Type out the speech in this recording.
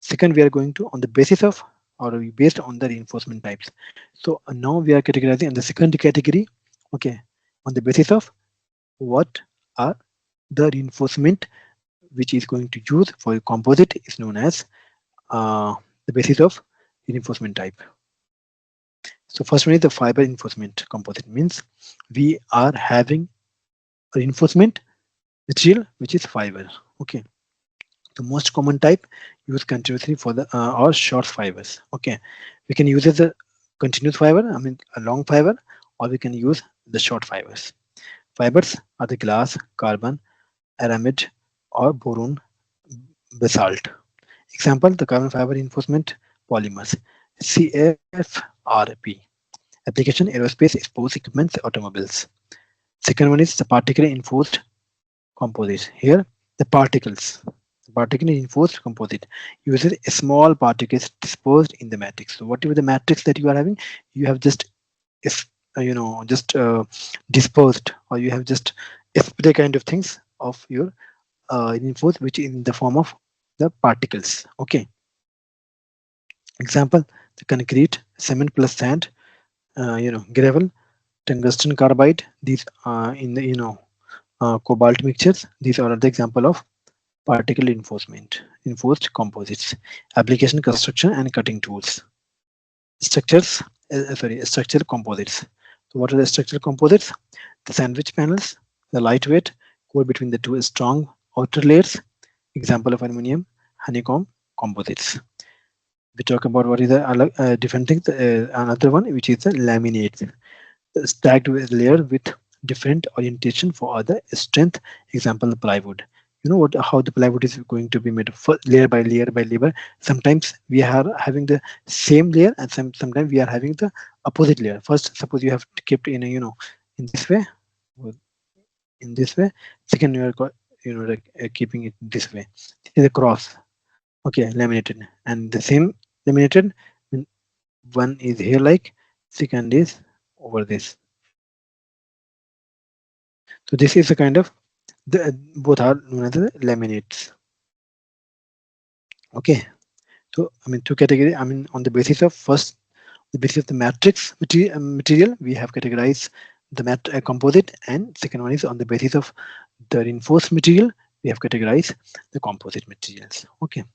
Second, we are going to on the basis of or based on the reinforcement types. So now we are categorizing in the second category. Okay, on the basis of what are the reinforcement which is going to use for a composite is known as the basis of reinforcement type. So first one is the fiber reinforcement composite, means we are having a reinforcement material which is fiber. Okay, the most common type used continuously for the or short fibers. Okay, we can use as a continuous fiber, I mean a long fiber, or we can use the short fibers. Fibers are the glass, carbon, aramid, or boron basalt. Example: the carbon fiber reinforcement polymers, CFRP. Application: aerospace, sports equipment, automobiles. Second one is the particle reinforced composite. Here, the particles. The particle reinforced composite uses small particles dispersed in the matrix. So whatever the matrix that you are having, you have just just dispersed, or you have just spray kind of things of your reinforced, which is in the form of the particles. Okay. Example: the concrete, cement plus sand, gravel, tungsten carbide. These in the cobalt mixtures. These are the example of particle reinforced composites. Application: construction and cutting tools. Structural composites. So what are the structural composites? The sandwich panels, the lightweight, core between the two strong outer layers. Example of aluminum, honeycomb composites. We talk about what is the different things. Another one which is the laminates, stacked with layer with different orientation for other strength. Example: the plywood. You know what how the plywood is going to be made for layer by layer by layer. Sometimes we are having the same layer, and sometimes we are having the opposite layer. First, suppose you have kept in a, in this way, or in this way. Second, you are like keeping it this way. This is a cross. Okay, laminated, and the same laminated. One is here like, second is over this. So this is a kind of both are known as the laminates. Okay, so I mean two category. I mean on the basis of first, the basis of the matrix material, we have categorized the composite, and second one is on the basis of the reinforced material, we have categorized the composite materials. Okay.